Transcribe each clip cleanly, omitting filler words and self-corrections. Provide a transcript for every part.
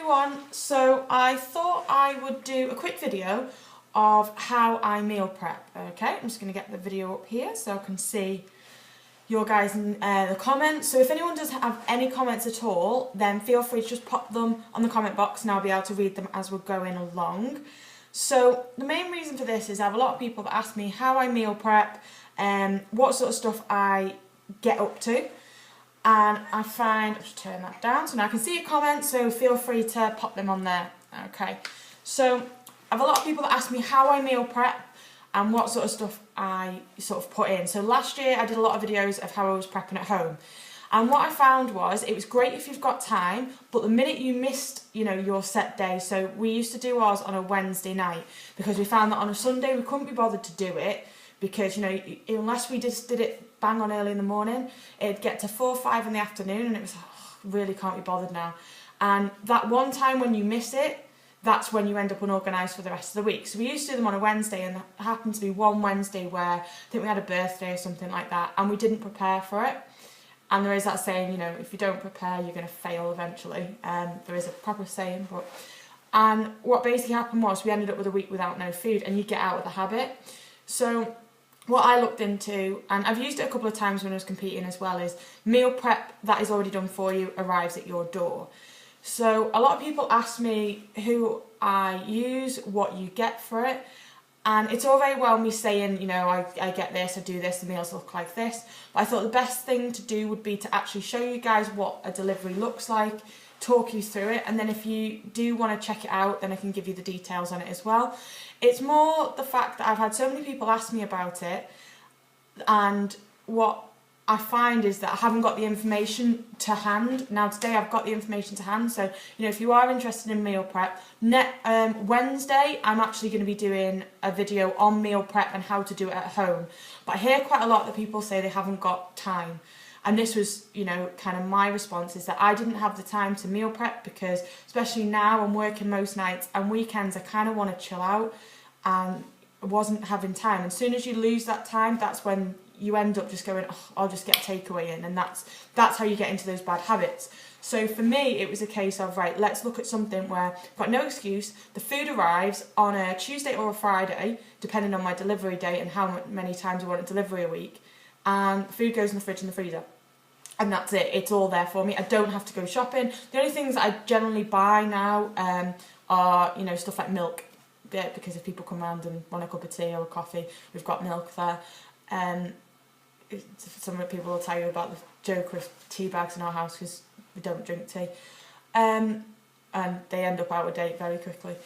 everyone, so I thought I would do a quick video of how I meal prep. Okay, I'm just going to get the video up here so I can see your guys in the comments. So if anyone does have any comments at all, then feel free to just pop them on the comment box and I'll be able to read them as we're going along. So the main reason for this is I have a lot of people that ask me how I meal prep and what sort of stuff I get up to. And I find, I'll just turn that down so now I can see your comments, so feel free to pop them on there. Okay, so I have a lot of people that ask me how I meal prep and what sort of stuff I sort of put in. So last year I did a lot of videos of how I was prepping at home. And what I found was it was great if you've got time, but the minute you missed, your set day, so we used to do ours on a Wednesday night because we found that on a Sunday we couldn't be bothered to do it because, unless we just did it bang on early in the morning, it'd get to 4 or 5 in the afternoon and it was really can't be bothered now. And that one time when you miss it, that's when you end up unorganised for the rest of the week. So we used to do them on a Wednesday, and there happened to be one Wednesday where I think we had a birthday or something like that and we didn't prepare for it. And there is that saying, if you don't prepare, you're going to fail eventually. There is a proper saying, and what basically happened was we ended up with a week without no food, and you get out of the habit. So what I looked into, and I've used it a couple of times when I was competing as well, is meal prep that is already done for you arrives at your door. So a lot of people ask me who I use, what you get for it, and it's all very well me saying, I get this, I do this, the meals look like this, but I thought the best thing to do would be to actually show you guys what a delivery looks like, talk you through it, and then if you do want to check it out, then I can give you the details on it as well. It's more the fact that I've had so many people ask me about it, and what I find is that I haven't got the information to hand. Now today I've got the information to hand, so if you are interested in meal prep, Wednesday I'm actually going to be doing a video on meal prep and how to do it at home. But I hear quite a lot that people say they haven't got time. And this was, kind of my response, is that I didn't have the time to meal prep because, especially now, I'm working most nights and weekends, I kind of want to chill out and I wasn't having time. And as soon as you lose that time, that's when you end up just going, I'll just get a takeaway in. And that's how you get into those bad habits. So for me, it was a case of, right, let's look at something where I've got no excuse. The food arrives on a Tuesday or a Friday, depending on my delivery date and how many times I want a delivery a week. And the food goes in the fridge and the freezer. And that's it. It's all there for me. I don't have to go shopping. The only things that I generally buy now are, stuff like milk. Yeah, because if people come around and want a cup of tea or a coffee, we've got milk there. Some people will tell you about the joke with tea bags in our house because we don't drink tea. And they end up out of date very quickly.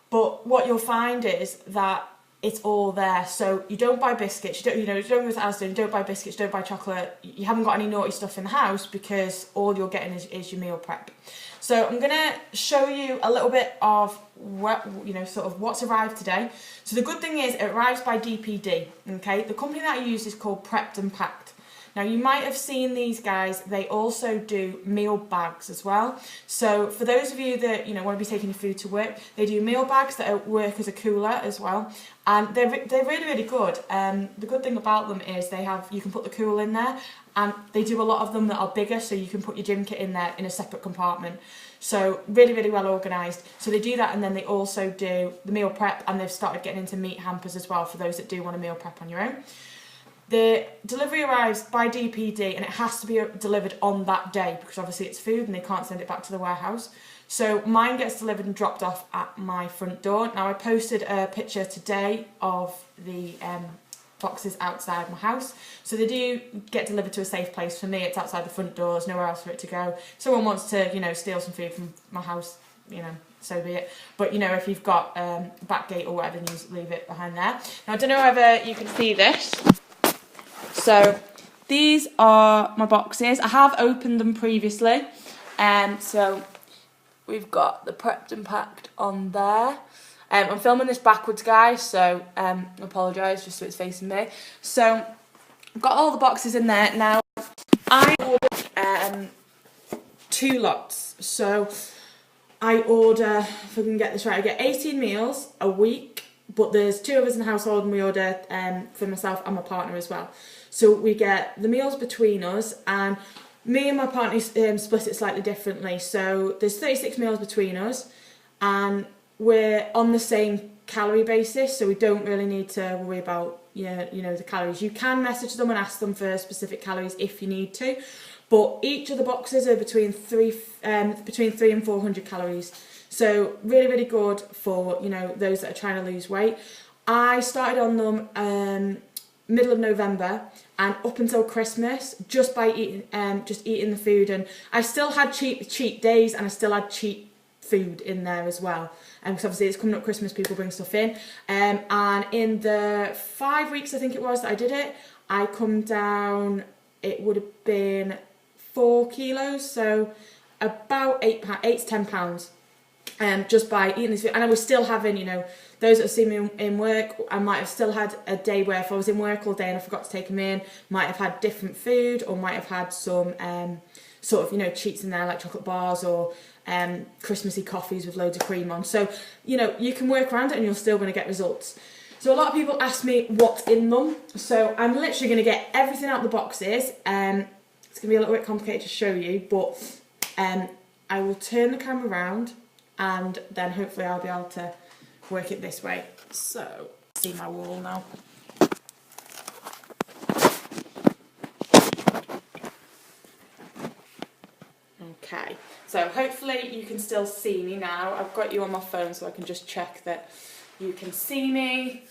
But what you'll find is that it's all there. So you don't buy biscuits, you don't go to Asda, you don't buy biscuits, you don't buy chocolate, you haven't got any naughty stuff in the house because all you're getting is your meal prep. So I'm gonna show you a little bit of what, sort of what's arrived today. So the good thing is it arrives by DPD, okay? The company that I use is called Prepped and Packed. Now you might have seen these guys, they also do meal bags as well. So for those of you that want to be taking your food to work, they do meal bags that work as a cooler as well. And they're really, really good. The good thing about them is you can put the cooler in there, and they do a lot of them that are bigger, so you can put your gym kit in there in a separate compartment. So really, really well organised. So they do that, and then they also do the meal prep, and they've started getting into meat hampers as well for those that do want to meal prep on your own. The delivery arrives by DPD and it has to be delivered on that day because obviously it's food and they can't send it back to the warehouse. So mine gets delivered and dropped off at my front door. Now I posted a picture today of the boxes outside my house. So they do get delivered to a safe place. For me, it's outside the front door, there's nowhere else for it to go. If someone wants to, steal some food from my house, so be it. But if you've got a back gate or whatever, then you leave it behind there. Now I don't know whether you can see this. So these are my boxes. I have opened them previously. So we've got the Prepped and Packed on there. I'm filming this backwards, guys, so I apologise, just so it's facing me. So I've got all the boxes in there. Now, I ordered 2 lots. So I order, if I can get this right, I get 18 meals a week, but there's 2 of us in the household and we order for myself and my partner as well. So we get the meals between us, and me and my partner split it slightly differently. So there's 36 meals between us, and we're on the same calorie basis, so we don't really need to worry about the calories. You can message them and ask them for specific calories if you need to, but each of the boxes are between 300 and 400 calories. So really, really good for those that are trying to lose weight. I started on them middle of November, and up until Christmas, just by eating the food, and I still had cheat days, and I still had cheat food in there as well. Because obviously it's coming up Christmas, people bring stuff in. And in the 5 weeks I think it was that I did it, I come down. It would have been 4 kilos, so about 8 to 10 pounds. Just by eating this food, and I was still having, those that have seen me in work, I might have still had a day where if I was in work all day and I forgot to take them in, might have had different food, or might have had some sort of, cheats in there, like chocolate bars or Christmassy coffees with loads of cream on. So, you can work around it and you're still going to get results. So a lot of people ask me what's in them. So I'm literally going to get everything out of the boxes. It's going to be a little bit complicated to show you, but I will turn the camera around, and then hopefully I'll be able to work it this way. So, see my wall now. Okay, so hopefully you can still see me now. I've got you on my phone so I can just check that you can see me.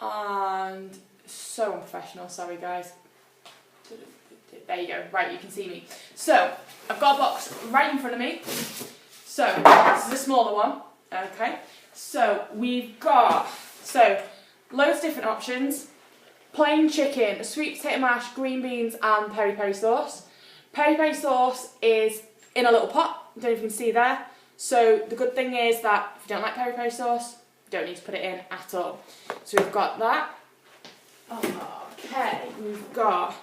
And so unprofessional, sorry guys. There you go, right, you can see me. So, I've got a box right in front of me. So, this is a smaller one, okay. So, we've got, loads of different options. Plain chicken, sweet potato mash, green beans and peri-peri sauce. Peri-peri sauce is in a little pot, I don't know if you can see there. So, the good thing is that if you don't like peri-peri sauce, you don't need to put it in at all. So, we've got that. Okay, we've got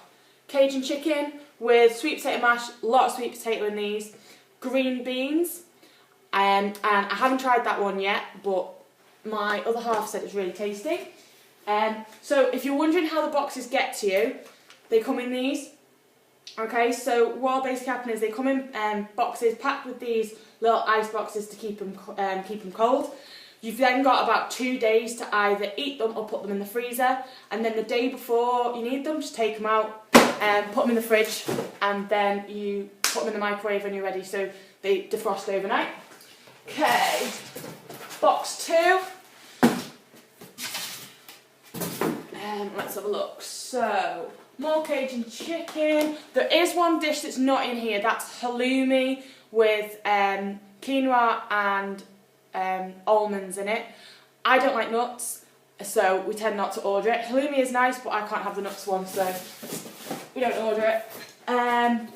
Cajun chicken with sweet potato mash, a lot of sweet potato in these, green beans, and I haven't tried that one yet, but my other half said it's really tasty. So if you're wondering how the boxes get to you, they come in these. Okay, so what basically happens is they come in boxes packed with these little ice boxes to keep them cold. You've then got about 2 days to either eat them or put them in the freezer, and then the day before you need them, just take them out and put them in the fridge, and then you put them in the microwave when you're ready, so they defrost overnight. Okay, box 2. Let's have a look. So, more Cajun chicken. There is one dish that's not in here. That's halloumi with quinoa and almonds in it. I don't like nuts, so we tend not to order it. Halloumi is nice, but I can't have the nuts one, so we don't order it.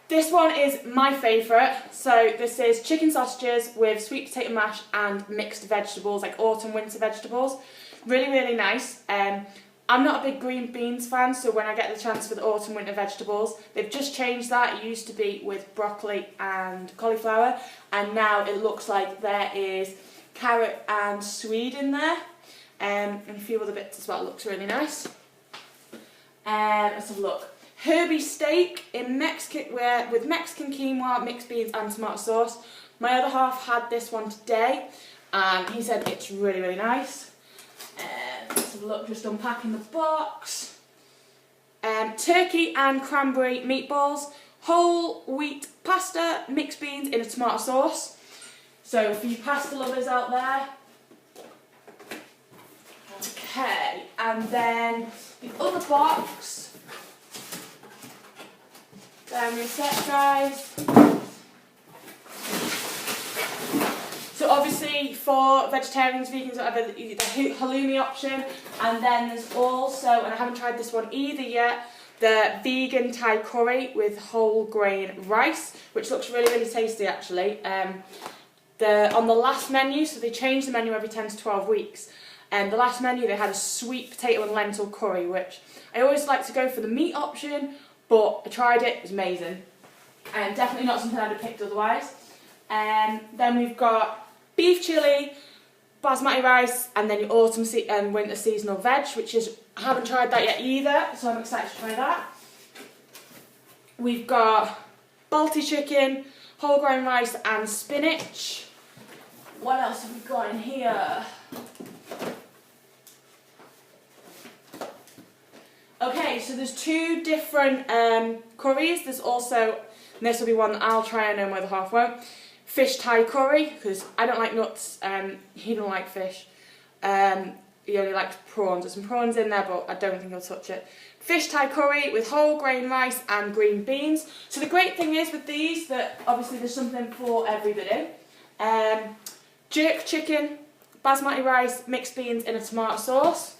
This one is my favourite. So this is chicken sausages with sweet potato mash and mixed vegetables, like autumn winter vegetables. Really, really nice. I'm not a big green beans fan, so when I get the chance for the autumn winter vegetables, they've just changed that. It used to be with broccoli and cauliflower, and now it looks like there is carrot and swede in there, and a few other bits as well. It looks really nice. Let's have a look. Herbie steak in Mexican with Mexican quinoa, mixed beans and tomato sauce. My other half had this one today, and he said it's really, really nice. Let's have a look, just unpacking the box. Turkey and cranberry meatballs, whole wheat pasta, mixed beans in a tomato sauce. So for you pasta lovers out there. Okay, and then the other box. Bear with me a sec, guys. So obviously for vegetarians, vegans, whatever, the halloumi option, and then there's also, and I haven't tried this one either yet, the vegan Thai curry with whole grain rice, which looks really, really tasty actually. On the last menu, so they change the menu every 10 to 12 weeks, and the last menu they had a sweet potato and lentil curry, which I always like to go for the meat option, but I tried it, it was amazing. And definitely not something I'd have picked otherwise. Then we've got beef chilli, basmati rice, and then your autumn and winter seasonal veg, which is, I haven't tried that yet either, so I'm excited to try that. we've got Balti chicken, whole grain rice and spinach. What else have we got in here? Okay, so there's 2 different curries. There's also, and this will be one that I'll try, I know my other half won't, fish Thai curry, because I don't like nuts, he don't like fish. He only likes prawns. There's some prawns in there, but I don't think he'll touch it. Fish Thai curry with whole grain rice and green beans. So the great thing is with these, that obviously there's something for everybody. Jerk chicken, basmati rice, mixed beans in a tomato sauce.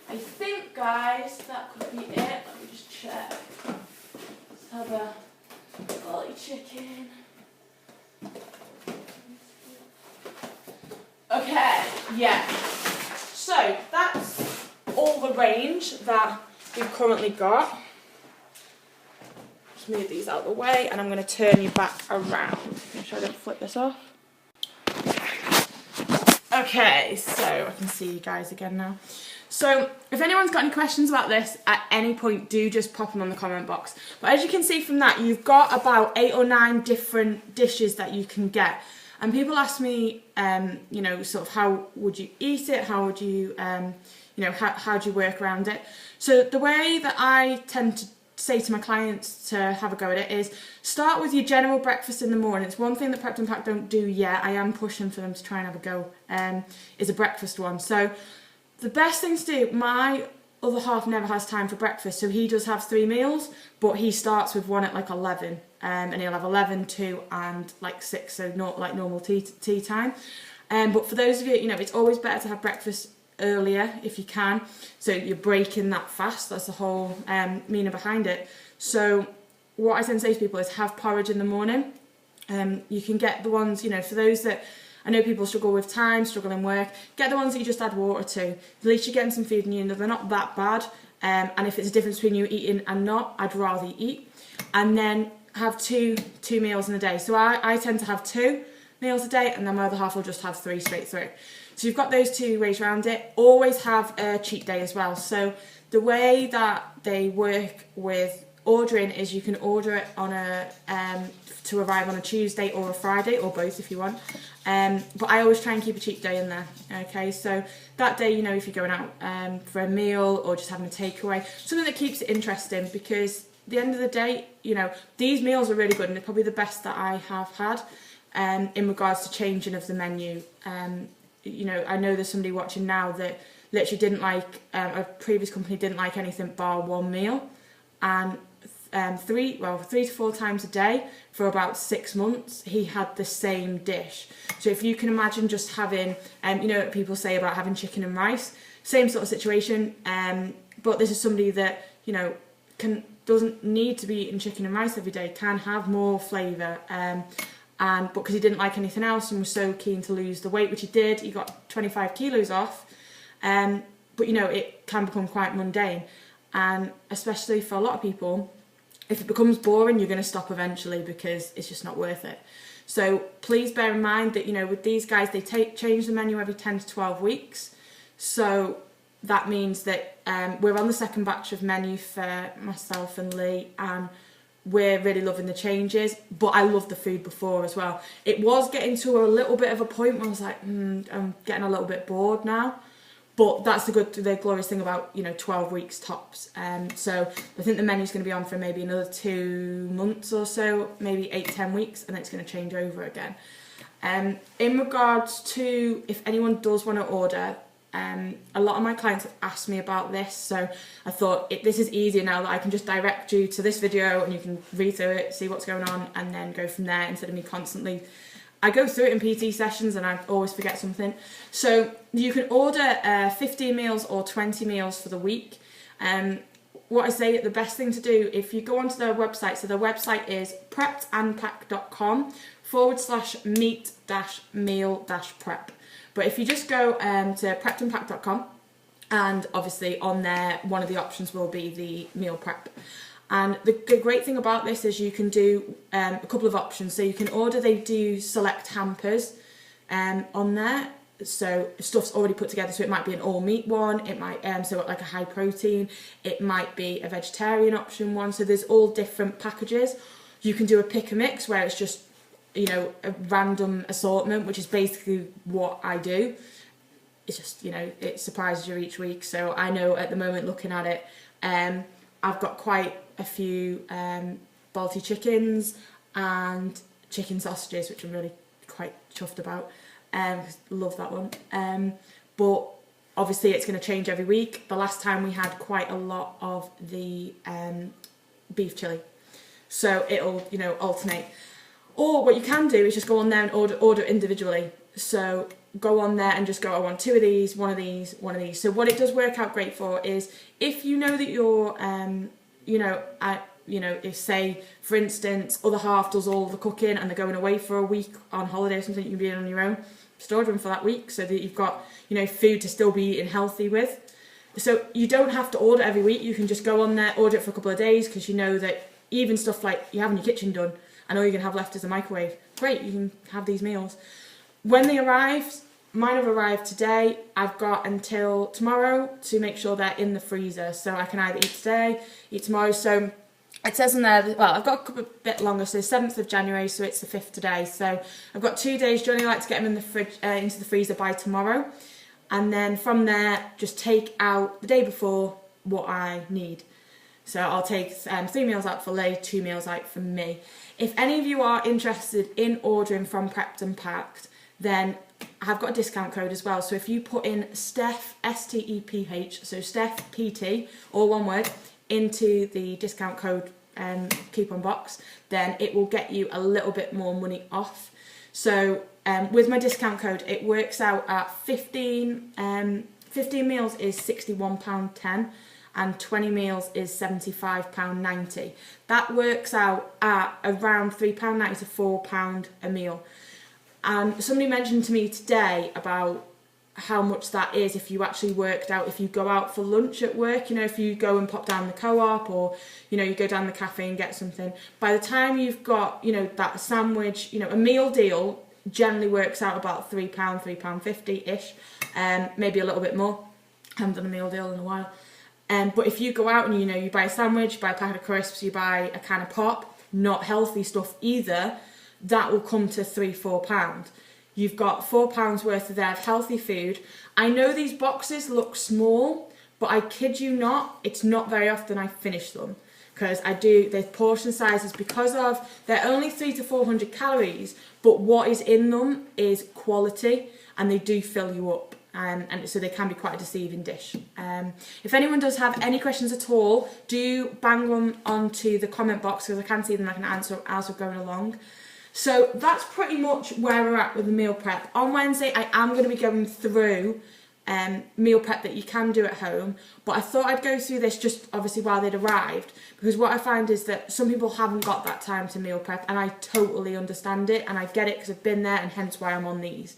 I think, guys, that could be it. Let me just check. Let's have a quality chicken. Okay, yeah. So that's all the range that we've currently got. Just move these out of the way, and I'm going to turn you back around. Make sure I don't flip this off. Okay, so I can see you guys again now. So if anyone's got any questions about this at any point, do just pop them on the comment box. But as you can see from that, you've got about 8 or 9 different dishes that you can get. And people ask me, you know, sort of how would you eat it? How would you, you know, how do you work around it? So the way that I tend to say to my clients to have a go at it is start with your general breakfast in the morning. It's one thing that Prepped and Packed don't do yet. I am pushing for them to try and have a go, is a breakfast one. So the best thing to do, my other half never has time for breakfast, so he does have 3 meals, but he starts with one at like 11, and he'll have 11, 2 and like 6, so not like normal tea time. But for those of you, you know, it's always better to have breakfast earlier if you can, so you're breaking that fast. That's the whole meaning behind it. So what I tend to say to people is have porridge in the morning. You can get the ones, you know, for those that, I know people struggle with time, struggle in work, get the ones that you just add water to. At least you're getting some food in you, and they're not that bad. And if it's a difference between you eating and not, I'd rather you eat. And then have two meals in a day. So I tend to have 2 meals a day, and then my other half will just have 3 straight through. So you've got those 2 ways around it. Always have a cheat day as well. So the way that they work with ordering is you can order it on a to arrive on a Tuesday or a Friday, or both if you want. But I always try and keep a cheat day in there. Okay, so that day, you know, if you're going out for a meal or just having a takeaway, something that keeps it interesting, because at the end of the day, you know, these meals are really good, and they're probably the best that I have had in regards to changing of the menu. You know, I know there's somebody watching now that literally didn't like, a previous company didn't like anything bar 1 meal, and 3 to 4 times a day for about 6 months he had the same dish. So if you can imagine just having, you know what people say about having chicken and rice, same sort of situation, but this is somebody that, you know, doesn't need to be eating chicken and rice every day, can have more flavour, but because he didn't like anything else and was so keen to lose the weight, which he did, he got 25 kilos off, but you know, it can become quite mundane, and especially for a lot of people, if it becomes boring, you're going to stop eventually because it's just not worth it. So please bear in mind that, you know, with these guys, they change the menu every 10 to 12 weeks. So that means that we're on the 2nd batch of menu for myself and Lee, and we're really loving the changes, but I loved the food before as well. It was getting to a little bit of a point where I was like, I'm getting a little bit bored now. But that's the glorious thing about, you know, 12 weeks tops. So I think the menu's going to be on for maybe another 2 months or so, maybe 8-10 weeks, and then it's going to change over again. In regards to if anyone does want to order, a lot of my clients have asked me about this, so I thought this is easier now that I can just direct you to this video and you can read through it, see what's going on, and then go from there instead of me constantly. I go through it in PT sessions and I always forget something. So you can order 15 meals or 20 meals for the week. What I say, the best thing to do, if you go onto their website, so their website is preppedandpacked.com/meet-meal-prep. But if you just go to preppedandpacked.com, and obviously on there, one of the options will be the meal prep. And the great thing about this is you can do a couple of options. So you can order, they do select hampers on there. so stuff's already put together. So it might be an all meat one, it might so like a high protein, it might be a vegetarian option one. So there's all different packages. You can do a pick and mix where it's just, you know, a random assortment, which is basically what I do. It's just, you know, it surprises you each week. So I know at the moment, looking at it, I've got quite a few Balti chickens and chicken sausages, which I'm really quite chuffed about. Love that one. But obviously it's going to change every week. The last time we had quite a lot of the beef chili, so it'll, you know, alternate. Or what you can do is just go on there and order individually. So go on there and just go, I want 2 of these, 1 of these, 1 of these. So what it does work out great for is if you know that you're, if say, for instance, other half does all the cooking and they're going away for a week on holiday or something, you can be on your own, just order them for that week so that you've got, you know, food to still be eating healthy with. So you don't have to order every week. You can just go on there, order it for a couple of days, because you know that even stuff like you having your kitchen done and all you're going to have left is a microwave, great, you can have these meals. When they arrive, mine have arrived today. I've got until tomorrow to make sure they're in the freezer, so I can either eat today, eat tomorrow. So it says in there, well, I've got a bit longer, so 7th of January, so it's the 5th today. So I've got 2 days. Johnny likes to get them in the fridge, into the freezer by tomorrow. And then from there, just take out the day before what I need. So I'll take 3 meals out for Lee, 2 meals out for me. If any of you are interested in ordering from Prepped and Packed, then I've got a discount code as well. So if you put in Steph, S-T-E-P-H, so Steph P-T, all one word, into the discount code coupon box, then it will get you a little bit more money off. So with my discount code, it works out at 15 meals is £61.10 and 20 meals is £75.90. That works out at around £3.90 to £4 a meal. And somebody mentioned to me today about how much that is if you actually worked out, if you go out for lunch at work, you know, if you go and pop down the Co-op, or, you know, you go down the cafe and get something, by the time you've got, you know, that sandwich, you know, a meal deal generally works out about £3, £3.50-ish, maybe a little bit more. I haven't done a meal deal in a while. But if you go out and, you know, you buy a sandwich, you buy a packet of crisps, you buy a can of pop, not healthy stuff either, that will come to £3-4. You've got £4 worth of their healthy food. I know these boxes look small, but I kid you not, it's not very often I finish them, because I do, the portion sizes, because of, they're only 300 to 400 calories, but what is in them is quality, and they do fill you up. And so they can be quite a deceiving dish. If anyone does have any questions at all, do bang them onto the comment box, because I can see them, I can answer as we're going along. So that's pretty much where we're at with the meal prep. On Wednesday, I am going to be going through meal prep that you can do at home, but I thought I'd go through this just obviously while they'd arrived, because what I find is that some people haven't got that time to meal prep, and I totally understand it, and I get it because I've been there, and hence why I'm on these.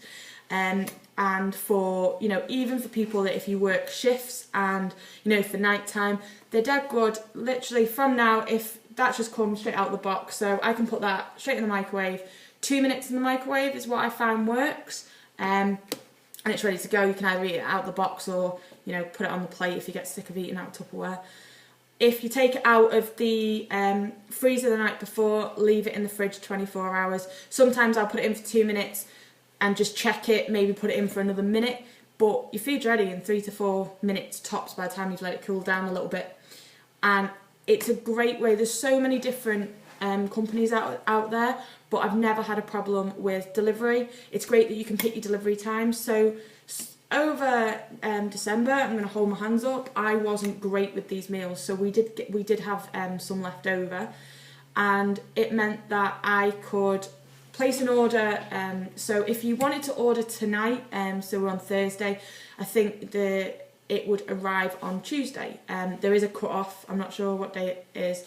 And for, you know, even for people that if you work shifts and, you know, for night time, they're dead good. Literally from now, if that just comes straight out of the box, so I can put that straight in the microwave. 2 minutes in the microwave is what I find works, and it's ready to go. You can either eat it out of the box, or, you know, put it on the plate if you get sick of eating out of Tupperware. If you take it out of the freezer the night before, leave it in the fridge 24 hours. Sometimes I'll put it in for 2 minutes and just check it, maybe put it in for another minute, but your food's ready in 3 to 4 minutes tops by the time you've let it cool down a little bit. And it's a great way. There's so many different companies out there, but I've never had a problem with delivery. It's great that you can pick your delivery times. So over December, I'm going to hold my hands up, I wasn't great with these meals, so we did have some left over, and it meant that I could place an order. So if you wanted to order tonight, so we're on Thursday, I think it would arrive on Tuesday. There is a cut-off, I'm not sure what day it is,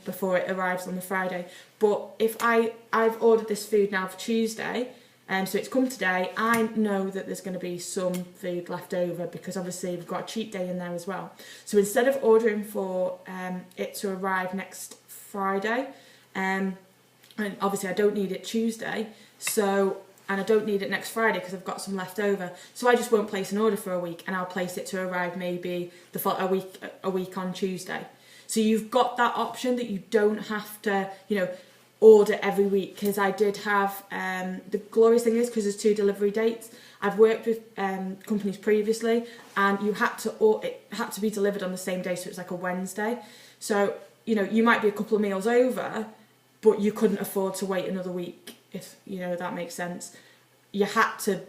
before it arrives on the Friday. But if I've ordered this food now for Tuesday, so it's come today, I know that there's going to be some food left over, because obviously we've got a cheat day in there as well. So instead of ordering for it to arrive next Friday, and obviously I don't need it Tuesday, so and I don't need it next Friday because I've got some left over. So I just won't place an order for a week, and I'll place it to arrive maybe a week on Tuesday. So you've got that option that you don't have to, you know, order every week. Because I did have, the glorious thing is, because there's 2 delivery dates, I've worked with companies previously, and it had to be delivered on the same day, so it's like a Wednesday. So, you know, you might be a couple of meals over, but you couldn't afford to wait another week, if, you know, that makes sense. You had to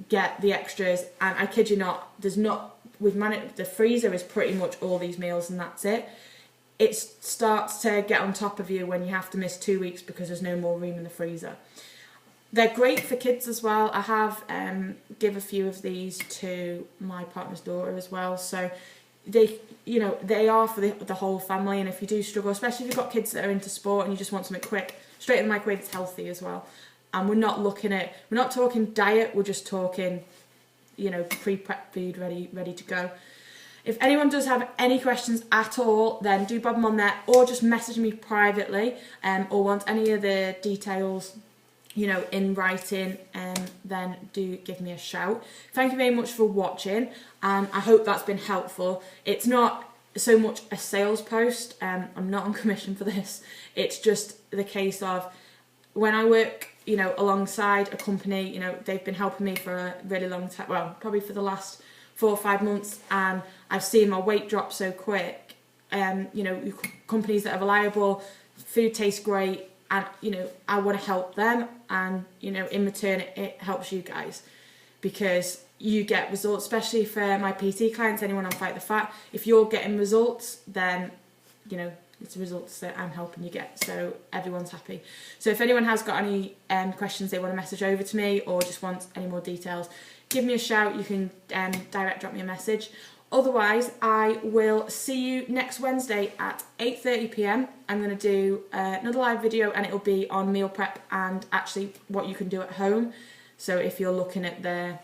get the extras, and I kid you not, the freezer is pretty much all these meals and that's it. It starts to get on top of you when you have to miss 2 weeks because there's no more room in the freezer. They're great for kids as well. I have give a few of these to my partner's daughter as well. So they are for the whole family. And if you do struggle, especially if you've got kids that are into sport and you just want something quick, straight in the microwave, it's healthy as well. And we're not talking diet. We're just talking, you know, pre-prep food ready to go. If anyone does have any questions at all, then do bob them on there, or just message me privately, or want any of the details, you know, in writing, then do give me a shout. Thank you very much for watching, and I hope that's been helpful. It's not so much a sales post. I'm not on commission for this. It's just the case of when I work, you know, alongside a company, you know, they've been helping me for a really long time, well, probably for the last 4 or 5 months, and I've seen my weight drop so quick. You know, companies that are reliable, food tastes great, and, you know, I want to help them, and, you know, in return it helps you guys, because you get results, especially for my PT clients, anyone on Fight the Fat. If you're getting results, then, you know, it's the results that I'm helping you get, so everyone's happy. So if anyone has got any questions they want to message over to me, or just wants any more details, give me a shout. You can direct drop me a message. Otherwise, I will see you next Wednesday at 8:30 p.m. I'm going to do another live video, and it'll be on meal prep and actually what you can do at home. So if you're looking at the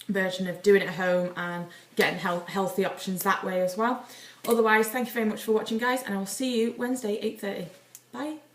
version of doing it at home and getting healthy options that way as well. Otherwise, thank you very much for watching, guys, and I will see you Wednesday 8:30. Bye.